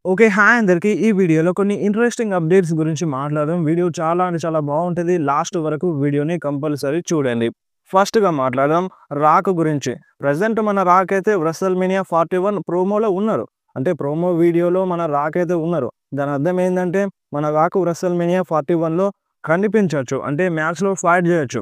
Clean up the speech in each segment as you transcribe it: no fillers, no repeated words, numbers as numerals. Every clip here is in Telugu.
ఓకే. హాయ్ అందరికి. ఈ వీడియోలో కొన్ని ఇంట్రెస్టింగ్ అప్డేట్స్ గురించి మాట్లాడదాం. వీడియో చాలా అంటే చాలా బాగుంటది. లాస్ట్ వరకు వీడియోని కంపల్సరీ చూడండి. ఫస్ట్‌గా మాట్లాడదాం రాక్ గురించి. ప్రెజెంట్ మన రాక్ అయితే WrestleMania 41 ప్రోమోలో ఉన్నారు. అంటే ప్రోమో వీడియోలో మన రాక్ అయితే ఉన్నారు. దాని అర్థం ఏందంటే మన రాక్ WrestleMania 41లో కనిపించొచ్చు. అంటే మ్యాచ్‌లో ఫైట్ చేయొచ్చు.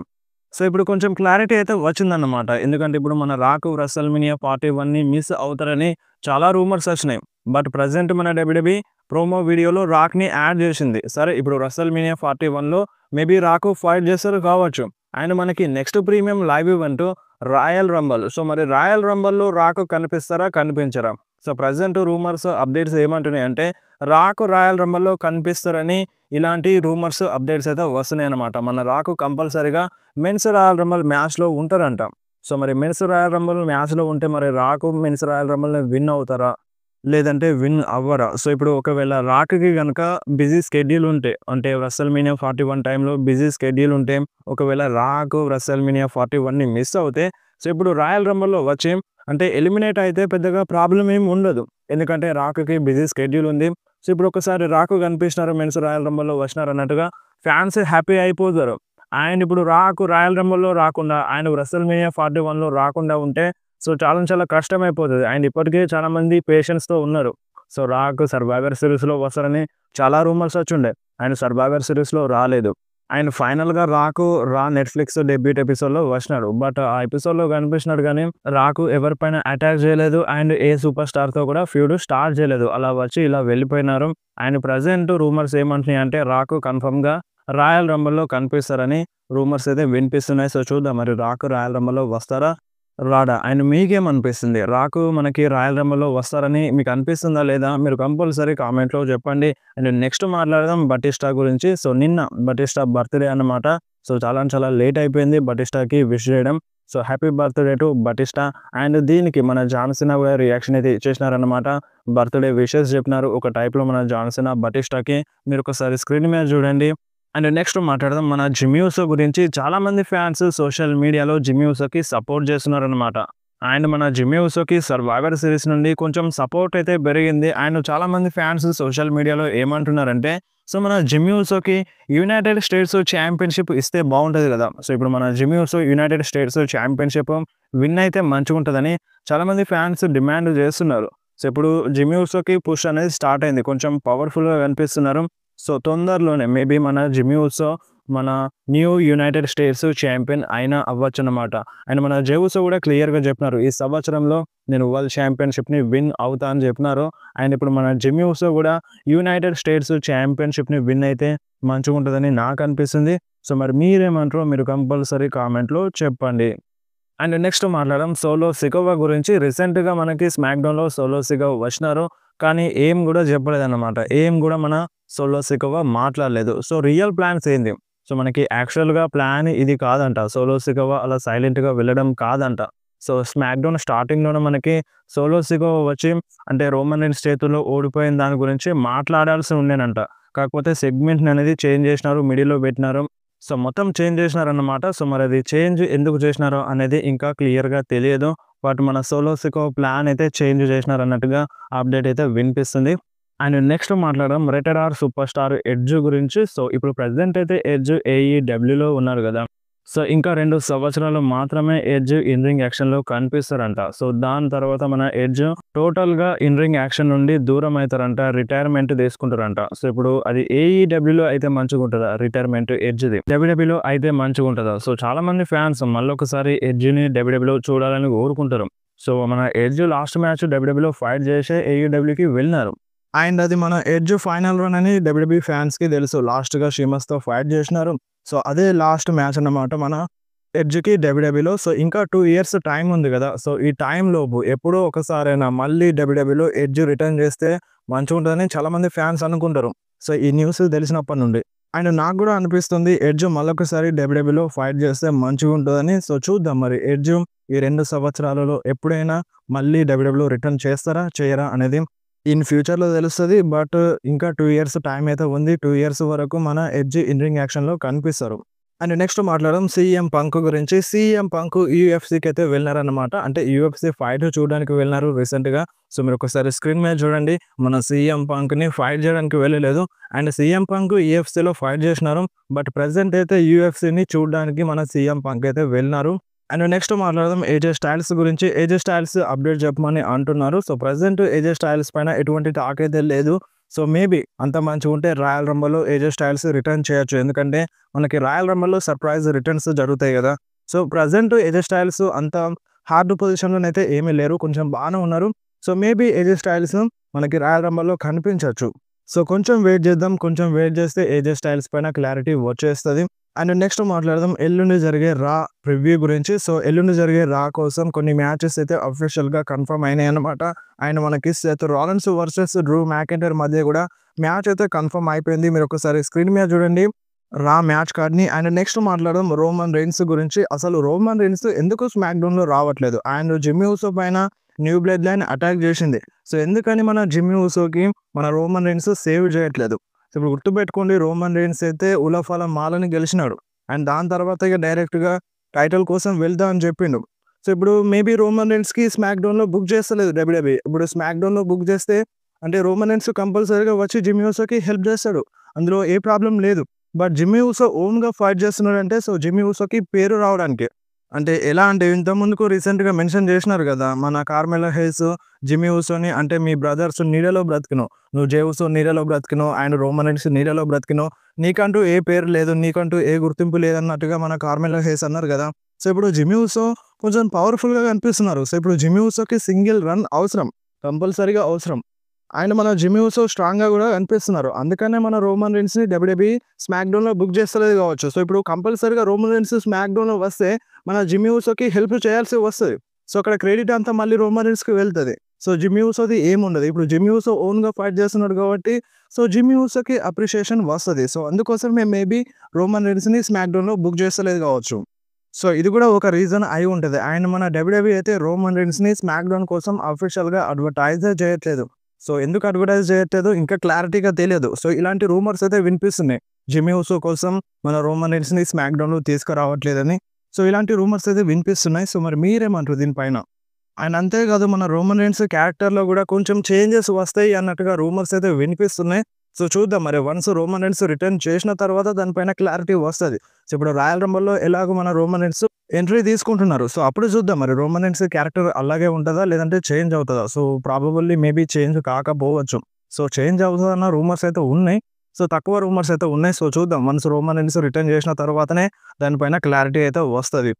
సో, ఇప్పుడు కొంచెం క్లారిటీ అయితే వచ్చిందన్నమాట. ఎందుకంటే ఇప్పుడు మన రాక్ WrestleMania 41ని మిస్ అవుతారని చాలా రూమర్స్ వచ్చినాయి. బట్ ప్రెజెంట్ మన WWE ప్రోమో వీడియోలో రాక్‌ని యాడ్ చేసింది. సరే ఇప్పుడు WrestleMania 41లో మేబీ రాక్ ఫైట్ చేస్తారు కావచ్చు. అండ్ మనకి next premium live event Royal Rumble. So, మరి రాయల్ రంబుల్‌లో రాక్ కనిపిస్తారా? కనిపించరా? సో, ప్రెజెంట్ రూమర్స్ అప్డేట్స్ ఏమంటున్నాయంటే రాక్ రాయల్ రంబుల్‌లో కనిపిస్తారని ఇలాంటి రూమర్స్ అప్డేట్స్ అయితే వస్తున్నాయన్నమాట. మన రాక్ కంపల్సరీగా మెన్స్ రాయల్ రంబుల్ మ్యాచ్‌లో ఉంటారంట. సో, మరి మెన్స్ రాయల్ రంబుల్ మ్యాచ్‌లో ఉంటే మరి రాక్ మెన్స్ రాయల్ రంబుల్‌ని విన్ అవుతారా? లేదంటే విన్ అవ్వరా? సో, ఇప్పుడు ఒకవేళ రాక్‌కి గనక బిజీ స్కెడ్యూల్ ఉంటే అంటే WrestleMania 41 టైంలో బిజీ స్కెడ్యూల్ ఉంటే ఒకవేళ రాక్ WrestleMania 41ని మిస్ అవుతే సో, ఇప్పుడు రాయల్ రంబుల్‌లో వచ్చి అంటే ఎలిమినేట్ అయితే పెద్దగా ప్రాబ్లమ్ ఏమి ఉండదు. ఎందుకంటే రాక్‌కి బిజీ స్కెడ్యూల్ ఉంది. సో, ఇప్పుడు ఒకసారి రాక్ కనిపించినారు మెన్స్ రాయల్ రంబుల్‌లో వచ్చినారు అన్నట్టుగా ఫ్యాన్స్ హ్యాపీ అయిపోతారు. అండ్ ఇప్పుడు రాక్ రాయల్ రంబుల్‌లో రాకుండా ఆయన WrestleMania 41లో రాకుండా ఉంటే సో, చాలా చాలా కష్టమైపోతది. అండ్ ఇప్పటికే చాలామంది పేషెన్స్‌తో ఉన్నారు. సో, రాక్ సర్వైవర్ సిరీస్‌లో వస్తారని చాలా రూమర్స్ వచ్చుండే. ఆయన సర్వైవర్ సిరీస్‌లో రాలేదు. అండ్ ఫైనల్‌గా రాక్ నెట్‌ఫ్లిక్స్ డెబ్యూట్ ఎపిసోడ్‌లో వచ్చినాడు. బట్ ఆ ఎపిసోడ్‌లో కనిపించినాడు గానీ రాక్ ఎవరిపైన అటాక్ చేయలేదు. అండ్ ఏ సూపర్ స్టార్‌తో కూడా ఫ్యూడ్ స్టార్ట్ చేయలేదు. అలా వచ్చి ఇలా వెళ్ళిపోయినారు. అండ్ ప్రెజెంట్ రూమర్స్ ఏమంటున్నాయంటే రాక్ కన్ఫర్మ్‌గా రాయల్ రంబుల్‌లో కనిపిస్తారని రూమర్స్ అయితే వినిపిస్తున్నాయి. సో, చూద్దాం మరి రాక్ రాయల్ రంబుల్‌లో వస్తారా? రాడా? అండ్ మీకేమనిపిస్తుంది? రాకు మనకి రాయల్ రంబుల్‌లో వస్తారని మీకు అనిపిస్తుందా లేదా? మీరు కంపల్సరీ కామెంట్‌లో చెప్పండి. అండ్ నెక్స్ట్ మాట్లాడదాం బటిస్టా గురించి. సో, నిన్న బటిస్టా బర్త్‌డే అన్నమాట. సో, చాలా అంటే చాలా లేట్ అయిపోయింది బటిస్టాకి విష్ చేయడం. So, happy birthday to Batista. And దీనికి మన జాన్ సీనా కూడా రియాక్షన్ అయితే ఇచ్చేసినారన్నమాట. బర్త్‌డే విషెస్ చెప్పినారు. ఒక టైప్‌లో మన జాన్ సీనా బటిస్టాకి. మీరొకసారి స్క్రీన్ మీద చూడండి. అండ్ నెక్స్ట్ మాట్లాడదాం మన జిమ్మీ ఊసో గురించి. చాలామంది ఫ్యాన్స్ సోషల్ మీడియాలో జిమ్మీ ఊసోకి సపోర్ట్ చేస్తున్నారనమాట. అండ్ మన జిమ్మీ ఊసోకి సర్వైవర్ సిరీస్ నుండి కొంచెం సపోర్ట్ అయితే పెరిగింది. అండ్ చాలామంది ఫ్యాన్స్ సోషల్ మీడియాలో ఏమంటున్నారంటే సో, మన జిమ్మీ ఊసోకి యునైటెడ్ స్టేట్స్ ఛాంపియన్‌షిప్ ఇస్తే బాగుంటది కదా! సో, ఇప్పుడు మన Jimmy ఊసో United states championship win అయితే మంచిగుంటదని చాలామంది ఫ్యాన్స్ డిమాండ్ చేస్తున్నారు. సో, ఇప్పుడు జిమ్మీ ఊసోకి పుష్ అనేది స్టార్ట్ అయింది. కొంచెం పవర్‌ఫుల్‌గా కనిపిస్తున్నారు. సో, తొందరలోనే మేబీ మన జిమ్మీ ఊసో మన న్యూ యునైటెడ్ స్టేట్స్ ఛాంపియన్ అయినా అవ్వచ్చనమాట. అండ్ మన జే ఊసో కూడా క్లియర్‌గా చెప్పినారు. ఈ సంవత్సరంలో నేను వరల్డ్ ఛాంపియన్‌షిప్‌ని విన్ అవుతా అని చెప్పినారు. అండ్ ఇప్పుడు మన జిమ్మీ ఊసో కూడా యునైటెడ్ స్టేట్స్ ఛాంపియన్‌షిప్‌ని విన్ అయితే మంచిగుంటదని నాకనిపిస్తుంది. సో, మరి మీరేమంటారో మీరు కంపల్సరీ కామెంట్‌లో చెప్పండి. అండ్ నెక్స్ట్ మాట్లాడదాం సోలో సికోవా గురించి. రీసెంట్‌గా మనకి స్మాక్‌డౌన్‌లో సోలో సికోవా వచ్చినారు. కానీ ఏం గూడా చెప్పలేదన్నమాట. ఏం గూడా మన సోలో సికోవా మాట్లాడలేదు. సో, రియల్ ప్లాన్స్ ఏంది? సో, మనకి యాక్చువల్‌గా ప్లాన్ ఇది కాదంట. సోలో సికోవా అలా సైలెంట్‌గా వెళ్ళడం కాదంట. సో, స్మాక్‌డౌన్ స్టార్టింగ్‌లోనే మనకి సోలో సికోవా వచ్చి అంటే రోమన్ రీన్స్ చేతుల్లో ఓడిపోయిన దాని గురించి మాట్లాడాల్సి ఉండేనంట. కాకపోతే సెగ్మెంట్‌ని అనేది చేంజ్ చేసినారు. మిడిల్‌లో పెట్టినారు. సో, మొత్తం చేంజ్ చేసినారన్నమాట. సో, మరది చేంజ్ ఎందుకు చేసినారో అనేది ఇంకా క్లియర్‌గా తెలియదు. బట్ మన సోలో సికోవా ప్లాన్ అయితే చేంజ్ చేసినారన్నట్టుగా అప్డేట్ అయితే వినిపిస్తుంది. అండ్ నెక్స్ట్ మాట్లాడదాం rated R superstar Edge గురించి. సో, ఇప్పుడు ప్రెజెంట్ అయితే ఎడ్జ్ AEWలో ఉన్నారు గదా! సో, ఇంకా 2 సంవత్సరాలు మాత్రమే ఎడ్జ్ ఇన్ రింగ్ యాక్షన్‌లో కనిపిస్తారంట. సో, దాని తర్వాత మన ఎడ్జ్ టోటల్‌గా ఇన్ రింగ్ యాక్షన్ నుండి దూరం అయితారంట. రిటైర్మెంట్ తీసుకుంటారంట. సో, ఇప్పుడు అది AEWలో అయితే మంచిగుంటదా రిటైర్మెంట్ ఎడ్జ్‌ది? WWEలో అయితే మంచిగుంటదా? సో, చాలామంది ఫ్యాన్స్ మళ్ళొకసారి ఎడ్జ్‌ని WWEలో చూడాలని కోరుకుంటారు. సో, మన ఎడ్జ్ లాస్ట్ మ్యాచ్ WWEలో ఫైట్ చేసే AEWకి వెళ్ళినారు. అండ్ అది మన ఎడ్జ్ ఫైనల్ రన్ అని WWE ఫ్యాన్స్‌కి తెలుసు. లాస్ట్‌గా షీమస్‌తో ఫైట్ చేసినారు. సో, అదే లాస్ట్ మ్యాచ్ అన్నమాట మన ఎడ్జ్‌కి WWEలో. సో, ఇంకా 2 ఇయర్స్ టైమ్ ఉంది గదా! సో, ఈ టైంలోపు ఎప్పుడో ఒకసారైనా మళ్ళీ WWEలో ఎడ్జ్ రిటర్న్ చేస్తే మంచిగుంటదని చాలామంది ఫ్యాన్స్ అనుకుంటారు. సో, ఈ న్యూస్ తెలిసినప్పటి నుండి. అండ్ నాకు గూడా అనిపిస్తుంది ఎడ్జ్ మళ్ళొకసారి WWEలో ఫైట్ చేస్తే మంచిగుంటదని. సో, చూద్దాం మరి ఎడ్జ్ ఈ 2 సంవత్సరాలలో ఎప్పుడైనా మళ్ళీ WWEలో రిటర్న్ చేస్తారా? చేయరా? అనేది ఇన్ ఫ్యూచర్‌లో తెలుస్తది. బట్ ఇంకా 2 ఇయర్స్ టైమ్ అయితే ఉంది. 2 ఇయర్స్ వరకు మన ఎడ్జ్ ఇన్ రింగ్ యాక్షన్‌లో కనిపిస్తారు. అండ్ నెక్స్ట్ మాట్లాడదాం సీఎం పంక్ గురించి. సీఎం పంక్ యూఎఫ్‌సీకి అయితే వెళ్లారన్నమాట. అంటే యూఎఫ్‌సీ ఫైట్ చూడడానికి వెళ్లారు రీసెంట్‌గా. సో, మీరు ఒకసారి స్క్రీన్ మీద చూడండి. మన సీఎం పంక్‌ని ఫైట్ చేయడానికి వెళ్ళలేదు. అండ్ సీఎం పంక్ యూఎఫ్‌సీలో ఫైట్ చేసినారు. బట్ ప్రెజెంట్ అయితే యూఎఫ్‌సీని చూడడానికి మన సీఎం పంక్ అయితే వెళ్ళినారు. అండ్ నెక్స్ట్ మాట్లాడదాం ఏజే స్టైల్స్ గురించి. ఏజే స్టైల్స్ అప్డేట్ చెప్పమని అంటున్నారు. సో, ప్రెజెంట్ ఏజే స్టైల్స్ పైన ఎటువంటి టాక్ అయితే లేదు. సో, మేబీ అంత మంచిగుంటే రాయల్ రంబల్‌లో ఏజే స్టైల్స్ రిటర్న్ చేయొచ్చు. ఎందుకంటే మనకి రాయల్ రంబల్‌లో సర్ప్రైజ్ రిటర్న్స్ జరుగుతాయి గదా! సో, ప్రెజెంట్ ఏజే స్టైల్స్ అంత హార్డ్ పొజిషన్‌లోనైతే ఏమీ లేరు. కొంచెం బానే ఉన్నారు. సో, మేబీ ఏజే స్టైల్స్ మనకి రాయల్ రంబల్‌లో కనిపించొచ్చు. సో, కొంచెం వెయిట్ చేద్దాం. కొంచెం వెయిట్ చేస్తే ఏజే స్టైల్స్ పైన క్లారిటీ వచ్చేస్తది. అండ్ నెక్స్ట్ మాట్లాడదాం ఎల్లుండి జరిగే రా ప్రివ్యూ గురించి. సో, ఎల్లుండి జరిగే రా కోసం కొన్ని మ్యాచెస్ అయితే అఫీషియల్‌గా కన్ఫర్మ్ అయినాయన్నమాట. అండ్ మనకి Seth Rollins versus Drew McIntyre మధ్య కూడా మ్యాచ్ అయితే కన్ఫర్మ్ అయిపోయింది. మీరు ఒకసారి స్క్రీన్ మీద చూడండి రా మ్యాచ్ కార్డ్‌ని. అండ్ నెక్స్ట్ మాట్లాడదాం రోమన్ రెయిన్స్ గురించి. అసలు రోమన్ రెయిన్స్ ఎందుకు స్మాక్ డౌన్‌లో రావట్లేదు? అండ్ జిమ్మీ ఉసో పైన న్యూ బ్లడ్ లైన్ అటాక్ చేసింది. సో, ఎందుకని మన జిమ్మీ ఉసోకి మన రోమన్ రెయిన్స్ సేవ్ చేయట్లేదు? సో, ఇప్పుడు గుర్తుపెట్టుకోండి రోమన్ రెయిన్స్ అయితే ఉలఫాల మాలని గెలిచినాడు. అండ్ దాని తర్వాత ఇక డైరెక్ట్‌గా టైటిల్ కోసం వెళ్తా అని చెప్పిండు. సో, ఇప్పుడు మేబీ రోమన్ రెయిన్స్‌కి స్మాక్ డౌన్‌లో బుక్ చేస్తలేదు డబ్ల్యూడబ్ల్యూఈ. ఇప్పుడు స్మాక్ డౌన్‌లో బుక్ చేస్తే అంటే రోమన్ రెయిన్స్ కంపల్సరీగా వచ్చి జిమ్మీ ఉసోకి హెల్ప్ చేస్తాడు. అందులో ఏ ప్రాబ్లమ్ లేదు. బట్ జిమ్మీ ఉసో ఓన్‌గా ఫైట్ చేస్తున్నాడంటే సో, జిమ్మీ ఉసోకి పేరు రావడానికి. అంటే ఎలా అంటే ఇంతకు ముందుకు రీసెంట్‌గా మెన్షన్ చేసినారు కదా! మన కార్మెలో హేస్ జిమ్మీ ఉసోని అంటే మీ బ్రదర్స్ నీడలో బ్రతికినవు. నువ్వు జే ఉసో నీడలో బ్రతికినవు. అండ్ రోమన్ రెయిన్స్ నీడలో బ్రతికినవు. నీకంటూ ఏ పేరు లేదు. నీకంటూ ఏ గుర్తింపు లేదన్నట్టుగా మన కార్మెలో హేస్ అన్నారు కదా! సో, ఇప్పుడు జిమ్మీ ఉసో కొంచెం పవర్‌ఫుల్‌గా కనిపిస్తున్నారు. సో, ఇప్పుడు జిమ్మీ ఉసోకి సింగిల్ రన్ అవసరం. కంపల్సరీగా అవసరం. అండ్ మన జిమ్మీ ఉసో స్ట్రాంగ్‌గా గూడా కనిపిస్తున్నారు. అందుకనే మన రోమన్ రెయిన్స్‌ని డబ్ల్యూడబ్ల్యూఈ స్మాక్ డౌన్‌లో బుక్ చేస్తలేదు కావచ్చు. సో, ఇప్పుడు కంపల్సరీగా రోమన్ రెయిన్స్ స్మాక్ డౌన్‌లో వస్తే మన జిమ్మీ ఉసోకి హెల్ప్ చేయాల్సి వస్తది. సో, అక్కడ క్రెడిట్ అంతా మళ్ళీ రోమన్ రెయిన్స్‌కి వెళ్తది. సో, జిమ్మీ ఉసోది ఏముండదు. ఇప్పుడు జిమ్మీ ఉసో ఓన్‌గా ఫైట్ చేస్తున్నాడు కాబట్టి సో, జిమ్మీ ఉసోకి అప్రిషియేషన్ వస్తది. సో, అందుకోసమే మేబీ రోమన్ రెయిన్స్‌ని స్మాక్ డౌన్‌లో బుక్ చేస్తలేదు కావచ్చు. సో, ఇది కూడా ఒక రీజన్ అయి ఉంటది. అండ్ మన డబ్ల్యూడబ్ల్యూఈ అయితే రోమన్ రెయిన్స్‌ని స్మాక్ డౌన్ కోసం అఫీషియల్‌గా అడ్వర్టైజే చేయట్లేదు. సో, ఎందుకు అడ్వర్టైజ్ చేయట్లేదో ఇంకా క్లారిటీగా తెలియదు. సో, ఇలాంటి రూమర్స్ అయితే వినిపిస్తున్నాయి. జిమ్మీ ఉసో కోసం మన రోమన్ రెయిన్స్‌ని స్మాక్ డౌన్‌లో తీసుకురావట్లేదని. సో, ఇలాంటి రూమర్స్ అయితే వినిపిస్తున్నాయి. సో, మరి మీరేమంటారు దీనిపైన? అండ్ అంతేకాదు మన రోమన్ రెయిన్స్ క్యారెక్టర్‌లో గూడా కొంచెం చేంజెస్ వస్తాయి అన్నట్టుగా రూమర్స్ అయితే వినిపిస్తున్నాయి. సో, చూద్దాం మరి వన్స్ రోమన్ రెయిన్స్ రిటర్న్ చేసిన తర్వాత దానిపైన క్లారిటీ వస్తది. సో, ఇప్పుడు రాయల్ రంబల్‌లో ఎలాగో మన రోమన్ రెయిన్స్ ఎంట్రీ తీసుకుంటున్నారు. సో, అప్పుడు చూద్దాం మరి రోమన్ రెయిన్స్ క్యారెక్టర్ అలాగే ఉంటదా? లేదంటే చేంజ్ అవుతదా? సో, ప్రాబబుల్లీ మేబీ చేంజ్ కాకపోవచ్చు. సో, చేంజ్ అవుతదన్న రూమర్స్ అయితే ఉన్నాయి. సో, తక్కువ రూమర్స్ అయితే ఉన్నాయి. సో, చూద్దాం వన్స్ రోమన్ రెయిన్స్ రిటర్న్ చేసిన తర్వాతనే దానిపైన క్లారిటీ అయితే వస్తది.